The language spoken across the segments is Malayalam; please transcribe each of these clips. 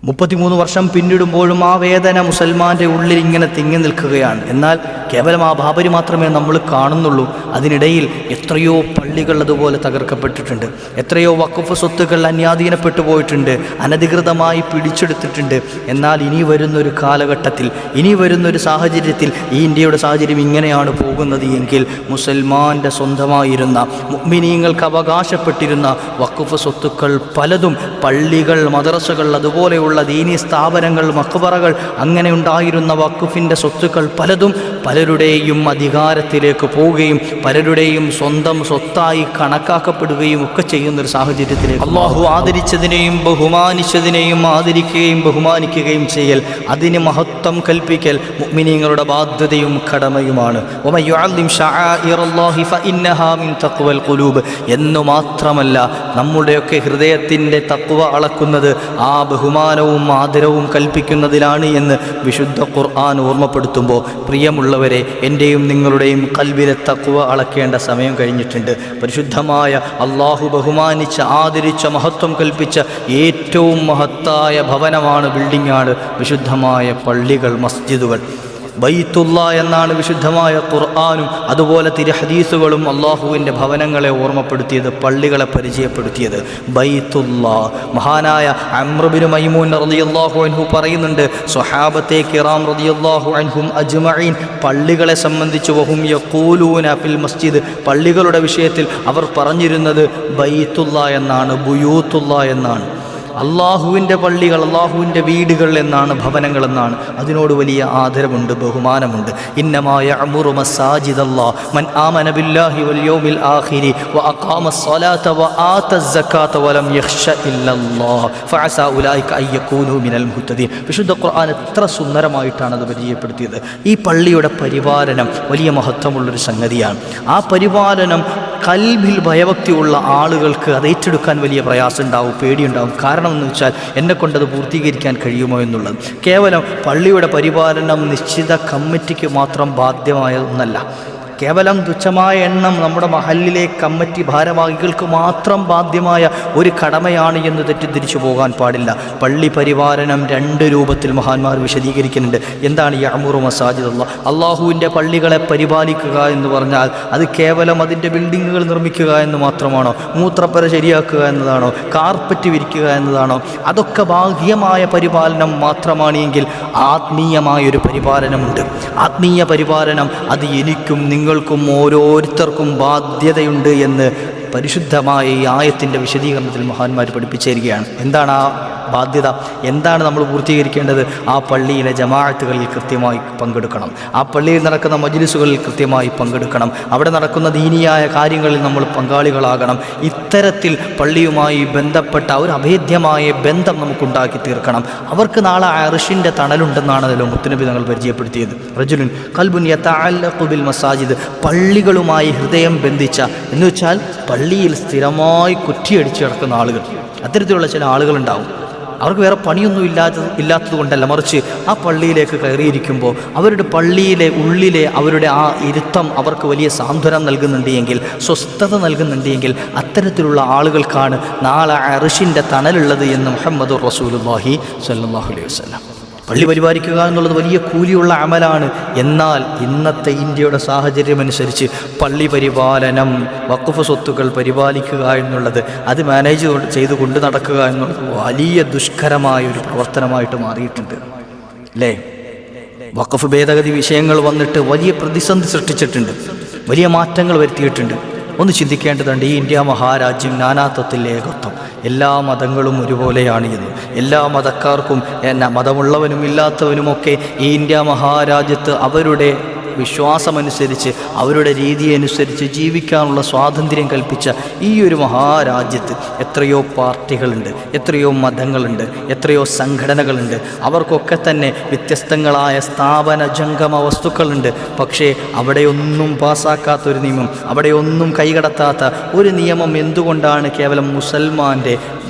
33 വർഷം പിന്നിടുമ്പോഴും ആ വേദന മുസൽമാൻ്റെ ഉള്ളിൽ ഇങ്ങനെ തിങ്ങി നിൽക്കുകയാണ്. എന്നാൽ കേവലം ആ ബാബരി മാത്രമേ നമ്മൾ കാണുന്നുള്ളൂ. അതിനിടയിൽ എത്രയോ പള്ളികൾ അതുപോലെ തകർക്കപ്പെട്ടിട്ടുണ്ട്, എത്രയോ വഖഫ് സ്വത്തുക്കൾ അന്യാധീനപ്പെട്ടു പോയിട്ടുണ്ട്, അനധികൃതമായി പിടിച്ചെടുത്തിട്ടുണ്ട്. എന്നാൽ ഇനി വരുന്നൊരു കാലഘട്ടത്തിൽ, ഇനി വരുന്നൊരു സാഹചര്യത്തിൽ ഈ ഇന്ത്യയുടെ സാഹചര്യം ഇങ്ങനെയാണ് പോകുന്നത് എങ്കിൽ മുസൽമാൻ്റെ സ്വന്തമായിരുന്ന മുഅ്മിനീങ്ങൾക്ക് അവകാശപ്പെട്ടിരുന്ന വഖഫ് സ്വത്തുക്കൾ പലതും, പള്ളികൾ, മദ്രസകൾ, അതുപോലെയുള്ള ദീനീ സ്ഥാപനങ്ങൾ, മഖ്ബറകൾ, അങ്ങനെ ഉണ്ടായിരുന്ന വഖഫിൻ്റെ സ്വത്തുക്കൾ പലതും പലരുടെയും അധികാരത്തിലേക്ക് പോവുകയും പലരുടെയും സ്വന്തം സ്വത്തായി കണക്കാക്കപ്പെടുകയും ഒക്കെ ചെയ്യുന്നൊരു സാഹചര്യത്തിലേക്ക് അള്ളാഹു ആദരിച്ചതിനെയും ബഹുമാനിച്ചതിനെയും ആദരിക്കുകയും ബഹുമാനിക്കുകയും ചെയ്യൽ, അതിന് മഹത്വം കൽപ്പിക്കൽ മുഅ്മിനീങ്ങളുടെ ബാധ്യതയും കടമയുമാണ്. എന്നു മാത്രമല്ല, നമ്മുടെയൊക്കെ ഹൃദയത്തിൻ്റെ തഖ്വ അളക്കുന്നത് ആ ബഹുമാനവും ആദരവും കൽപ്പിക്കുന്നതിലാണ് എന്ന് വിശുദ്ധ ഖുർആൻ ഓർമ്മപ്പെടുത്തുമ്പോൾ, പ്രിയമുള്ളവരെ, എൻ്റെയും നിങ്ങളുടെയും ഖൽബിലെ തഖ്വ അളക്കേണ്ട സമയം കഴിഞ്ഞിട്ടുണ്ട്. പരിശുദ്ധമായ അള്ളാഹു ബഹുമാനിച്ച, ആദരിച്ച, മഹത്വം കൽപ്പിച്ച ഏറ്റവും മഹത്തായ ഭവനമാണ്, ബിൽഡിംഗാണ് വിശുദ്ധമായ പള്ളികൾ, മസ്ജിദുകൾ. ബൈത്തുള്ള എന്നാണ് വിശുദ്ധമായ ഖുർആനും അതുപോലെ തിരു ഹദീസുകളും അള്ളാഹുവിൻ്റെ ഭവനങ്ങളെ ഓർമ്മപ്പെടുത്തിയത്, പള്ളികളെ പരിചയപ്പെടുത്തിയത്. ബൈത്തുള്ള, മഹാനായ അംർ ബിൻ മൈമൂൻ റളിയല്ലാഹു അൻഹു പറയുന്നുണ്ട്, സ്വഹാബത്തെ കിറാം റളിയല്ലാഹു അൻഹും അജ്മഈൻ പള്ളികളെ സംബന്ധിച്ച് വഹും യഖൂലൂന ഫിൽ മസ്ജിദ്, പള്ളികളുടെ വിഷയത്തിൽ അവർ പറഞ്ഞിരുന്നത് ബൈത്തുള്ള എന്നാണ്, ബുയൂത്തുള്ള എന്നാണ്. അള്ളാഹുവിൻ്റെ പള്ളികൾ, അള്ളാഹുവിൻ്റെ വീടുകൾ എന്നാണ്, ഭവനങ്ങൾ എന്നാണ്. അതിനോട് വലിയ ആദരവുണ്ട്, ബഹുമാനമുണ്ട്. ഇന്നമാ യഅ്മുറു മസാജിദല്ലാഹ് മൻ ആമന ബില്ലാഹി വൽ യൗമിൽ ആഖിരി വ അഖാമസ്സലാത വ ആതസ്സകാത വലം യഖ്ശ ഇല്ലല്ലാഹ് ഫഅസാ ഉലൈക അൻ യകൂനു മിനൽ മുഹ്തദീൻ. വിശുദ്ധ ഖുർആൻ എത്ര സുന്ദരമായിട്ടാണ് അത് പരിചയപ്പെടുത്തിയത്. ഈ പള്ളിയുടെ പരിപാലനം വലിയ മഹത്വമുള്ളൊരു സംഗതിയാണ്. ആ പരിപാലനം കൽബിൽ ഭയഭക്തിയുള്ള ആളുകൾക്ക് അത് ഏറ്റെടുക്കാൻ വലിയ പ്രയാസമുണ്ടാവും, പേടിയുണ്ടാവും. കാരണം എന്ന് വെച്ചാൽ എന്നെക്കൊണ്ടത് പൂർത്തീകരിക്കാൻ കഴിയുമോ എന്നുള്ളത്. കേവലം പള്ളിയുടെ പരിപാലനം നിശ്ചിത കമ്മിറ്റിക്ക് മാത്രം ബാധ്യമായ ഒന്നല്ല. കേവലം തുച്ഛമായ എണ്ണം നമ്മുടെ മഹല്ലിലെ കമ്മിറ്റി ഭാരവാഹികൾക്ക് മാത്രം ബാധ്യമായ ഒരു കടമയാണ് എന്ന് തെറ്റിദ്ധരിച്ചു പോകാൻ പാടില്ല. പള്ളി പരിപാലനം 2 രൂപത്തിൽ മഹാന്മാർ വിശദീകരിക്കുന്നുണ്ട്. എന്താണ് യഅ്മുറു മസാജിദല്ലാഹ്? അള്ളാഹുവിൻ്റെ പള്ളികളെ പരിപാലിക്കുക എന്ന് പറഞ്ഞാൽ അത് കേവലം അതിൻ്റെ ബിൽഡിങ്ങുകൾ നിർമ്മിക്കുക എന്ന് മാത്രമാണോ? മൂത്രപ്പുര ശരിയാക്കുക എന്നതാണോ? കാർപ്പറ്റ് വിരിക്കുക എന്നതാണോ? അതൊക്കെ ബാഹ്യമായ പരിപാലനം മാത്രമാണ് എങ്കിൽ ആത്മീയമായൊരു പരിപാലനമുണ്ട്. ആത്മീയ പരിപാലനം അത് എനിക്കും നിങ്ങൾക്കും ഓരോരുത്തർക്കും ബാധ്യതയുണ്ട് എന്ന് പരിശുദ്ധമായ ഈ ആയത്തിൻ്റെ വിശദീകരണത്തിൽ മഹാന്മാർ പഠിപ്പിച്ചു തരികയാണ്. എന്താണ് ആ ബാധ്യത? എന്താണ് നമ്മൾ പൂർത്തീകരിക്കേണ്ടത്? ആ പള്ളിയിലെ ജമാഅത്തുകളിൽ കൃത്യമായി പങ്കെടുക്കണം, ആ പള്ളിയിൽ നടക്കുന്ന മജ്ലിസുകളിൽ കൃത്യമായി പങ്കെടുക്കണം, അവിടെ നടക്കുന്ന ദീനിയായ കാര്യങ്ങളിൽ നമ്മൾ പങ്കാളികളാകണം. ഇത്തരത്തിൽ പള്ളിയുമായി ബന്ധപ്പെട്ട ഒരു അഭേദ്യമായ ബന്ധം നമുക്കുണ്ടാക്കി തീർക്കണം. അവർക്ക് നാളെ അർശിൻ്റെ തണലുണ്ടെന്നാണല്ലോ മുത്തുനബി തങ്ങൾ പരിചയപ്പെടുത്തിയത്. റജുലുൻ ഖൽബുൻ യതഅല്ലഖു ബിൽ മസാജിദ്, പള്ളികളുമായി ഹൃദയം ബന്ധിച്ച, എന്ന് വെച്ചാൽ പള്ളിയിൽ സ്ഥിരമായി കുറ്റിയടിച്ച് കിടക്കുന്ന ആളുകൾ. അത്തരത്തിലുള്ള ചില ആളുകളുണ്ടാവും. അവർക്ക് വേറെ പണിയൊന്നും ഇല്ലാത്തത് കൊണ്ടല്ല, മറിച്ച് ആ പള്ളിയിലേക്ക് കയറിയിരിക്കുമ്പോൾ അവരുടെ പള്ളിയിലെ ഉള്ളിലെ അവരുടെ ആ ഇരുത്തം അവർക്ക് വലിയ സാന്ത്വനം നൽകുന്നുണ്ട് എങ്കിൽ, സ്വസ്ഥത നൽകുന്നുണ്ട് എങ്കിൽ, അത്തരത്തിലുള്ള ആളുകൾക്കാണ് നാളെ അർശിൻ്റെ തണലുള്ളത് എന്ന് മുഹമ്മദുർ റസൂലുള്ളാഹി സ്വല്ലല്ലാഹു അലൈഹി വസല്ലം. പള്ളി പരിപാലിക്കുക എന്നുള്ളത് വലിയ കൂലിയുള്ള അമലാണ്. എന്നാൽ ഇന്നത്തെ ഇന്ത്യയുടെ സാഹചര്യമനുസരിച്ച് പള്ളി പരിപാലനം, വഖഫ് സ്വത്തുക്കൾ പരിപാലിക്കുക എന്നുള്ളത്, അത് മാനേജ് ചെയ്ത് കൊണ്ട് നടക്കുക എന്നുള്ളത് വലിയ ദുഷ്കരമായ ഒരു പ്രവർത്തനമായിട്ട് മാറിയിട്ടുണ്ട് അല്ലേ? വഖഫ് ഭേദഗതി വിഷയങ്ങൾ വന്നിട്ട് വലിയ പ്രതിസന്ധി സൃഷ്ടിച്ചിട്ടുണ്ട്, വലിയ മാറ്റങ്ങൾ വരുത്തിയിട്ടുണ്ട്. ഒന്ന് ചിന്തിക്കേണ്ടതുണ്ട്, ഈ ഇന്ത്യ മഹാരാജ്യം നാനാത്വത്തിൽ ഏകത്വം, എല്ലാ മതങ്ങളും ഒരുപോലെയാണ് എന്ന്, എല്ലാ മതക്കാർക്കും, മതമുള്ളവനും ഇല്ലാത്തവനുമൊക്കെ ഈ ഇന്ത്യ മഹാരാജ്യത്ത് അവരുടെ വിശ്വാസമനുസരിച്ച്, അവരുടെ രീതിയനുസരിച്ച് ജീവിക്കാനുള്ള സ്വാതന്ത്ര്യം കൽപ്പിച്ച ഈ ഒരു മഹാരാജ്യത്ത് എത്രയോ പാർട്ടികളുണ്ട്, എത്രയോ മതങ്ങളുണ്ട്, എത്രയോ സംഘടനകളുണ്ട്. അവർക്കൊക്കെ തന്നെ വ്യത്യസ്തങ്ങളായ സ്ഥാപന ജംഗമ വസ്തുക്കളുണ്ട്. പക്ഷേ അവിടെയൊന്നും പാസ്സാക്കാത്തൊരു നിയമം, അവിടെയൊന്നും കൈകടത്താത്ത ഒരു നിയമം എന്തുകൊണ്ടാണ് കേവലം മുസൽമാൻ്റെ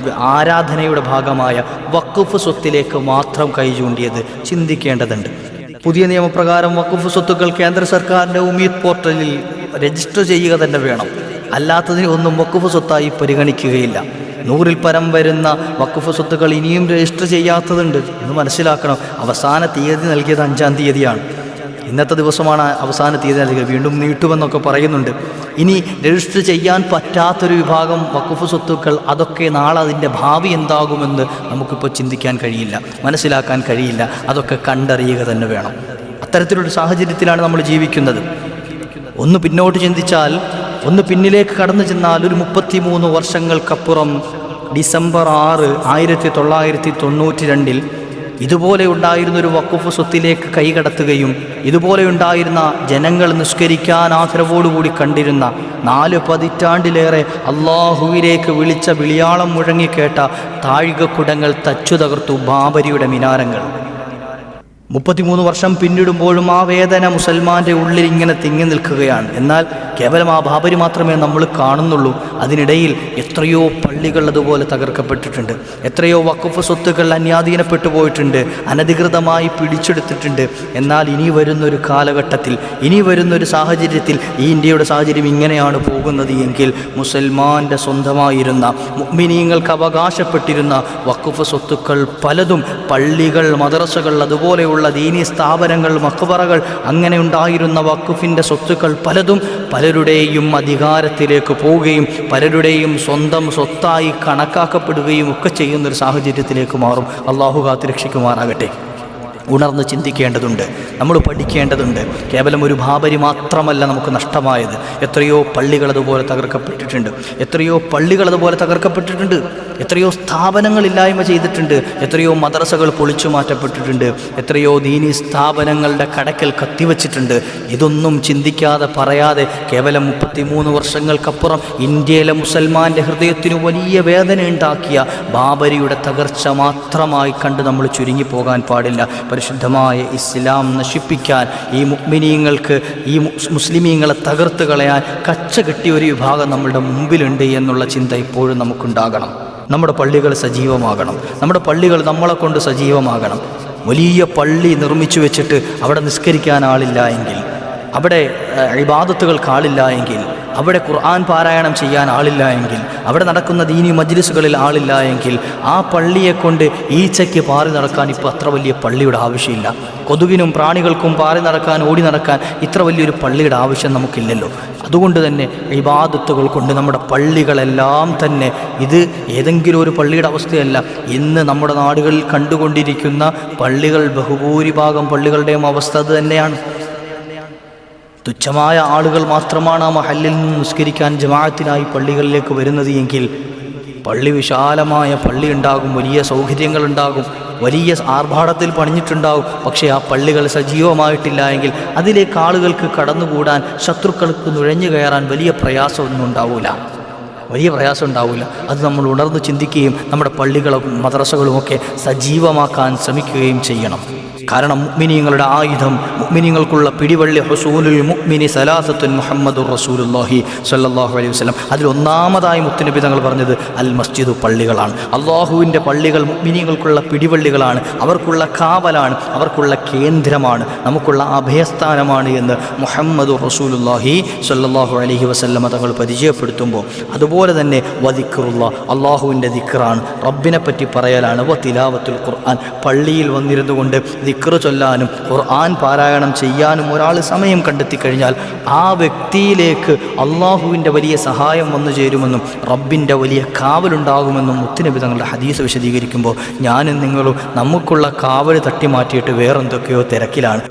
ആരാധനയുടെ ഭാഗമായ വഖഫ് സ്വത്തിലേക്ക് മാത്രം കൈ ചൂണ്ടിയത്? ചിന്തിക്കേണ്ടതുണ്ട്. പുതിയ നിയമപ്രകാരം വഖഫ് സ്വത്തുക്കൾ കേന്ദ്ര സർക്കാരിൻ്റെ ഉമീദ് പോർട്ടലിൽ രജിസ്റ്റർ ചെയ്യുക തന്നെ വേണം. അല്ലാത്തതിനെ ഒന്നും വഖഫ് സ്വത്തായി പരിഗണിക്കുകയില്ല. 100-ൽ പരം വരുന്ന വഖഫ് സ്വത്തുക്കൾ ഇനിയും രജിസ്റ്റർ ചെയ്യാത്തതുണ്ട് എന്ന് മനസ്സിലാക്കണം. അവസാന തീയതി നൽകിയത് 5-ാം തീയതിയാണ്. ഇന്നത്തെ ദിവസമാണ് അവസാന തീയതി നൽകിയത്. വീണ്ടും നീട്ടുമെന്നൊക്കെ പറയുന്നുണ്ട്. ഇനി രജിസ്റ്റർ ചെയ്യാൻ പറ്റാത്തൊരു വിഭാഗം വഖഫ് സ്വത്തുക്കൾ, അതൊക്കെ നാളെ അതിൻ്റെ ഭാവി എന്താകുമെന്ന് നമുക്കിപ്പോൾ ചിന്തിക്കാൻ കഴിയില്ല, മനസ്സിലാക്കാൻ കഴിയില്ല. അതൊക്കെ കണ്ടറിയുക തന്നെ വേണം. അത്തരത്തിലൊരു സാഹചര്യത്തിലാണ് നമ്മൾ ജീവിക്കുന്നത്. ഒന്ന് പിന്നോട്ട് ചിന്തിച്ചാൽ, ഒന്ന് പിന്നിലേക്ക് കടന്നു ചെന്നാൽ, ഒരു 33 വർഷങ്ങൾക്കപ്പുറം ഡിസംബർ 6, 1992 ഇതുപോലെ ഉണ്ടായിരുന്നൊരു വഖഫ് സ്വത്തിലേക്ക് കൈകടത്തുകയും ഇതുപോലെ ഉണ്ടായിരുന്ന ജനങ്ങൾ നിസ്കരിക്കാൻ ആദരവോടുകൂടി കണ്ടിരുന്ന 4 പതിറ്റാണ്ടിലേറെ അള്ളാഹുവിലേക്ക് വിളിച്ച വിളിയാളം മുഴങ്ങിക്കേട്ട താഴികക്കുടങ്ങൾ തച്ചു തകർത്തു ബാബരിയുടെ മിനാരങ്ങൾ. 33 വർഷം പിന്നിടുമ്പോഴും ആ വേദന മുസൽമാൻ്റെ ഉള്ളിൽ ഇങ്ങനെ തിങ്ങി നിൽക്കുകയാണ്. എന്നാൽ കേവലം ആ ബാബരി മാത്രമേ നമ്മൾ കാണുന്നുള്ളൂ. അതിനിടയിൽ എത്രയോ പള്ളികൾ അതുപോലെ തകർക്കപ്പെട്ടിട്ടുണ്ട്, എത്രയോ വഖഫ് സ്വത്തുക്കൾ അന്യാധീനപ്പെട്ടു പോയിട്ടുണ്ട്, അനധികൃതമായി പിടിച്ചെടുത്തിട്ടുണ്ട്. എന്നാൽ ഇനി വരുന്നൊരു കാലഘട്ടത്തിൽ, ഇനി വരുന്നൊരു സാഹചര്യത്തിൽ ഈ ഇന്ത്യയുടെ സാഹചര്യം ഇങ്ങനെയാണ് പോകുന്നത് എങ്കിൽ മുസൽമാൻ്റെ സ്വന്തമായിരുന്ന, മുഅ്മിനീങ്ങൾക്ക് അവകാശപ്പെട്ടിരുന്ന വഖഫ് സ്വത്തുക്കൾ പലതും, പള്ളികൾ, മദ്രസകൾ, അതുപോലെയുള്ള ദീനി സ്ഥാപനങ്ങൾ, മഖ്ബറകൾ, അങ്ങനെ ഉണ്ടായിരുന്ന വഖഫിൻ്റെ സ്വത്തുക്കൾ പലതും പലരുടെയും അധികാരത്തിലേക്ക് പോവുകയും പലരുടെയും സ്വന്തം സ്വത്തായി കണക്കാക്കപ്പെടുകയും ഒക്കെ ചെയ്യുന്നൊരു സാഹചര്യത്തിലേക്ക് മാറും. അള്ളാഹു കാത്തുരക്ഷിക്കുമാറാകട്ടെ. ഉണർന്ന് ചിന്തിക്കേണ്ടതുണ്ട്, നമ്മൾ പഠിക്കേണ്ടതുണ്ട്. കേവലം ഒരു ബാബരി മാത്രമല്ല നമുക്ക് നഷ്ടമായത്. എത്രയോ പള്ളികൾ അതുപോലെ തകർക്കപ്പെട്ടിട്ടുണ്ട്, എത്രയോ പള്ളികൾ അതുപോലെ തകർക്കപ്പെട്ടിട്ടുണ്ട്, എത്രയോ സ്ഥാപനങ്ങൾ ഇല്ലായ്മ ചെയ്തിട്ടുണ്ട്, എത്രയോ മദ്രസകൾ പൊളിച്ചു മാറ്റപ്പെട്ടിട്ടുണ്ട്, എത്രയോ ദീനി സ്ഥാപനങ്ങളുടെ കടക്കൽ കത്തിവച്ചിട്ടുണ്ട്. ഇതൊന്നും ചിന്തിക്കാതെ പറയാതെ കേവലം 33 വർഷങ്ങൾക്കപ്പുറം ഇന്ത്യയിലെ മുസൽമാൻ്റെ ഹൃദയത്തിനു വലിയ വേദന ഉണ്ടാക്കിയ ബാബരിയുടെ തകർച്ച മാത്രമായി കണ്ട് നമ്മൾ ചുരുങ്ങിപ്പോകാൻ പാടില്ല. പരിശുദ്ധമായ ഇസ്ലാം നശിപ്പിക്കാൻ, ഈ മുഅ്മിനീങ്ങൾക്ക്, ഈ മുസ്ലിമീങ്ങളെ തകർത്ത് കളയാൻ കച്ച കെട്ടിയ ഒരു വിഭാഗം നമ്മളുടെ മുമ്പിലുണ്ട് എന്നുള്ള ചിന്ത ഇപ്പോഴും നമുക്കുണ്ടാകണം. നമ്മുടെ പള്ളികൾ സജീവമാകണം, നമ്മുടെ പള്ളികൾ നമ്മളെ കൊണ്ട് സജീവമാകണം. വലിയ പള്ളി നിർമ്മിച്ചു വെച്ചിട്ട് അവിടെ നിസ്കരിക്കാൻ ആളില്ല എങ്കിൽ, അവിടെ ഇബാദത്തുകൾക്ക് ആളില്ല എങ്കിൽ, അവിടെ ഖുർആൻ പാരായണം ചെയ്യാൻ ആളില്ല എങ്കിൽ, അവിടെ നടക്കുന്ന ദീനി മജ്ലിസുകളിൽ ആളില്ല എങ്കിൽ, ആ പള്ളിയെക്കൊണ്ട് ഈച്ചയ്ക്ക് പാറി നടക്കാൻ ഇപ്പോൾ അത്ര വലിയ പള്ളിയുടെ ആവശ്യമില്ല. കൊതുകിനും പ്രാണികൾക്കും പാറി നടക്കാൻ, ഓടി നടക്കാൻ ഇത്ര വലിയൊരു പള്ളിയുടെ ആവശ്യം നമുക്കില്ലല്ലോ. അതുകൊണ്ട് തന്നെ ഇബാദത്തുകൾ കൊണ്ട് നമ്മുടെ പള്ളികളെല്ലാം തന്നെ, ഇത് ഏതെങ്കിലും ഒരു പള്ളിയുടെ അവസ്ഥയല്ല, ഇന്ന് നമ്മുടെ നാടുകളിൽ കണ്ടുകൊണ്ടിരിക്കുന്ന പള്ളികൾ, ബഹുഭൂരിഭാഗം പള്ളികളുടെയും അവസ്ഥ അത് തന്നെയാണ്. തുച്ഛമായ ആളുകൾ മാത്രമാണ് ആ മഹല്ലിൽ നിന്ന് നിസ്കരിക്കാൻ ജമാഅത്തിനായി പള്ളികളിലേക്ക് വരുന്നത് എങ്കിൽ, പള്ളി വിശാലമായ പള്ളി ഉണ്ടാകും, വലിയ സൗകര്യങ്ങളുണ്ടാകും, വലിയ ആർഭാടത്തിൽ പണിഞ്ഞിട്ടുണ്ടാകും. പക്ഷേ ആ പള്ളികൾ സജീവമായിട്ടില്ല എങ്കിൽ അതിലേക്ക് ആളുകൾക്ക് കടന്നുകൂടാൻ, ശത്രുക്കൾക്ക് നുഴഞ്ഞു കയറാൻ വലിയ പ്രയാസമൊന്നും ഉണ്ടാവില്ല. അത് നമ്മൾ ഉണർന്ന് ചിന്തിക്കുകയും നമ്മുടെ പള്ളികളും മദ്രസകളുമൊക്കെ സജീവമാക്കാൻ ശ്രമിക്കുകയും ചെയ്യണം. കാരണം മുഅ്മിനീങ്ങളുടെ ആയുധം, മുഅ്മിനീങ്ങൾക്കുള്ള പിടിവള്ളി, ഹുസൂലുൽ മുഅ്മിനി സലാസത്തുൻ മുഹമ്മദുർ റസൂലുള്ളാഹി സ്വല്ലല്ലാഹു അലൈഹി വസല്ലം. അതിൽ ഒന്നാമതായി മുത്തുനബി തങ്ങൾ പറഞ്ഞത് അൽ മസ്ജിദു, പള്ളികളാണ്. അള്ളാഹുവിൻ്റെ പള്ളികൾ മുഅ്മിനീങ്ങൾക്കുള്ള പിടിവള്ളികളാണ്, അവർക്കുള്ള കാവലാണ്, അവർക്കുള്ള കേന്ദ്രമാണ്, നമുക്കുള്ള അഭയസ്ഥാനമാണ് എന്ന് മുഹമ്മദുർ റസൂലുള്ളാഹി സ്വല്ലല്ലാഹു അലൈഹി വസല്ലം തങ്ങൾ പരിചയപ്പെടുത്തുമ്പോൾ, അതുപോലെ തന്നെ വദിക്റുള്ള, അള്ളാഹുവിൻ്റെ ദിക്റാണ്, റബ്ബിനെ പറ്റി പറയലാണ്. വ തിലാവത്തുൽ ഖുർആൻ, പള്ളിയിൽ വന്നിരുന്നു കൊണ്ട് ദിക്ർ ചൊല്ലാനും ഖുർആൻ പാരായണം ചെയ്യാനും ഒരാൾ സമയം കണ്ടെത്തി കഴിഞ്ഞാൽ ആ വ്യക്തിയിലേക്ക് അള്ളാഹുവിൻ്റെ വലിയ സഹായം വന്നു ചേരുമെന്നും റബ്ബിൻ്റെ വലിയ കാവലുണ്ടാകുമെന്നും മുത്തുനബി തങ്ങളുടെ ഹദീസ് വിശദീകരിക്കുമ്പോൾ ഞാനും നിങ്ങളും നമുക്കുള്ള കാവൽ തട്ടി മാറ്റിയിട്ട് വേറെന്തൊക്കെയോ തിരക്കിലാണ്.